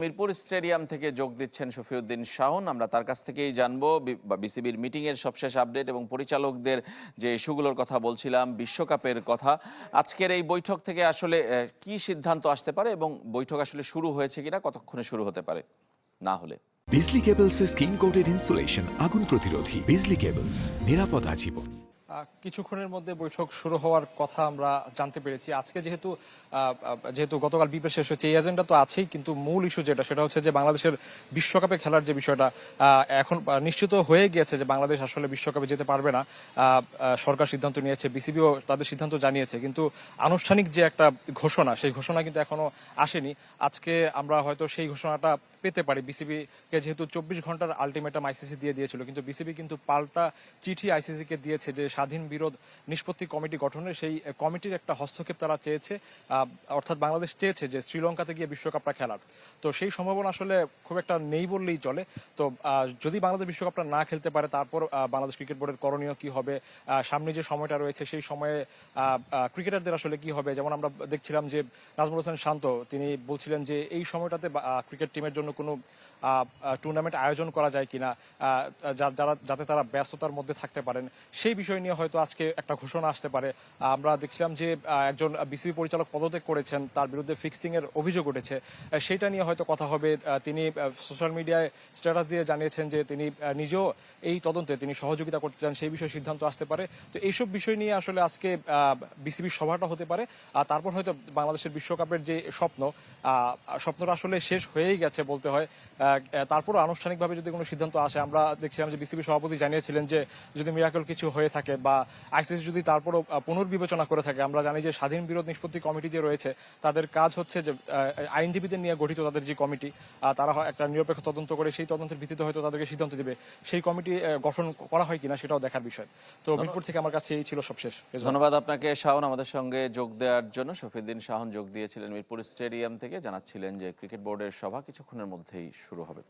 Mirpur stadium থেকে যোগ দিচ্ছেন শফিউদ্দিন শাওন। আমরা তার কাছ থেকেই জানবো বিসিবির মিটিং এর সবশেষ আপডেট এবং পরিচালকদের যে ইস্যুগুলোর কথা বলছিলাম, বিশ্বকাপের কথা। আজকের এই বৈঠক থেকে আসলে কি সিদ্ধান্ত আসতে পারে এবং বৈঠক আসলে শুরু হয়েছে কিনা, কতক্ষণে শুরু হতে পারে না হলে? বিজলি কেবলসের স্কিন কোটেড ইনসুলেশন আগুন প্রতিরোধী। বিজলি কেবলস, নিরাপদ আজীবন। কিছুক্ষণের মধ্যে বৈঠক শুরু হওয়ার কথা আমরা জানতে পেরেছি। আজকে যেহেতু গতকাল বিপিএল শেষ হয়েছে, এই এজেন্ডা তো আছেই, কিন্তু মূল ইস্যু সেটা হচ্ছে যে বাংলাদেশের বিশ্বকাপে খেলার যে বিষয়টা এখন নিশ্চিত হয়ে গিয়েছে যে বাংলাদেশ আসলে বিশ্বকাপে যেতে পারবে না। সরকার সিদ্ধান্ত নিয়েছে, বিসিবিও তাদের সিদ্ধান্ত জানিয়েছে, কিন্তু আনুষ্ঠানিক যে একটা ঘোষণা, সেই ঘোষণা কিন্তু এখনো আসেনি। আজকে আমরা হয়তো সেই ঘোষণাটা পেতে পারি। বিসিবিকে যেহেতু 24 ঘন্টার আলটিমেটাম আইসিসি দিয়ে দিয়েছিল, কিন্তু বিসিবি কিন্তু পাল্টা চিঠি আইসিসিকে দিয়েছে যে স্বাধীন বিরোধ নিষ্পত্তি কমিটি গঠনের সেই কমিটির একটা হস্তক্ষেপ তারা চেয়েছে। অর্থাৎ বাংলাদেশ চেয়েছে যে শ্রীলঙ্কাতে গিয়ে বিশ্বকাপটা খেলার। তো সেই সম্ভাবনা আসলে খুব একটা নেই বললেই চলে। তো যদি বাংলাদেশ বিশ্বকাপটা না খেলতে পারে, তারপর বাংলাদেশ ক্রিকেট বোর্ডের করণীয় কি হবে, সামনে যে সময়টা রয়েছে সেই সময়ে ক্রিকেটারদের আসলে কি হবে। যেমন আমরা দেখছিলাম যে নাজমুল হোসেন শান্ত তিনি বলছিলেন যে এই সময়টাতে ক্রিকেট টিমের জন্য কোনো টুর্নামেন্ট আয়োজন করা যায় কিনা, যাতে তারা ব্যস্ততার মধ্যে থাকতে পারেন। সেই বিষয় নিয়ে হয়তো আজকে একটা ঘোষণা আসতে পারে। আমরা দেখছিলাম যে একজন বিসিবি পরিচালক পদত্যাগ করেছেন, তার বিরুদ্ধে ফিক্সিং এর অভিযোগ উঠেছে। সেটা নিয়ে হয়তো কথা হবে। তিনি সোশ্যাল মিডিয়ায় স্ট্যাটাস দিয়ে জানিয়েছেন যে তিনি নিজেও এই তদন্তে তিনি সহযোগিতা করতে চান, সেই বিষয়ে সিদ্ধান্ত আসতে পারে। তো এইসব বিষয় নিয়ে আসলে আজকে বিসিবির সভাটা হতে পারে। তারপর হয়তো বাংলাদেশের বিশ্বকাপের যে স্বপ্নটা আসলে শেষ হয়েই গেছে বলতে হয়। তারপরও আনুষ্ঠানিকভাবে যদি কোনো সিদ্ধান্ত আসে, আমরা দেখছিলাম যে বিসিবি সভাপতি জানিয়েছিলেন যে যদি মিরাকল কিছু হয়ে থাকে বা আইসিসি যদি তারপরও পুনর্বিবেচনা করে থাকে, আমরা জানি যে স্বাধীন বিরোধ নিষ্পত্তি কমিটি যে রয়েছে তাদের কাজ হচ্ছে যে আইনজীবীদের নিয়ে গঠিত তাদের যে কমিটি, তারা একটা নিরপেক্ষ তদন্ত করে সেই তদন্তের ভিত্তিতে হয়তো তাদেরকে সিদ্ধান্ত দিবে। সেই কমিটি গঠন করা হয় কিনা সেটাও দেখার বিষয়। তো মিরপুর থেকে আমার কাছে এই ছিল সবশেষ। ধন্যবাদ আপনাকে শাওন, আমাদের সঙ্গে যোগ দেওয়ার জন্য। শফিউদ্দিন শাওন যোগ দিয়েছিলেন মিরপুর স্টেডিয়াম থেকে, জানাচ্ছিলেন যে ক্রিকেট বোর্ডের সভা কিছুক্ষণের মধ্যেই শুরু হবে।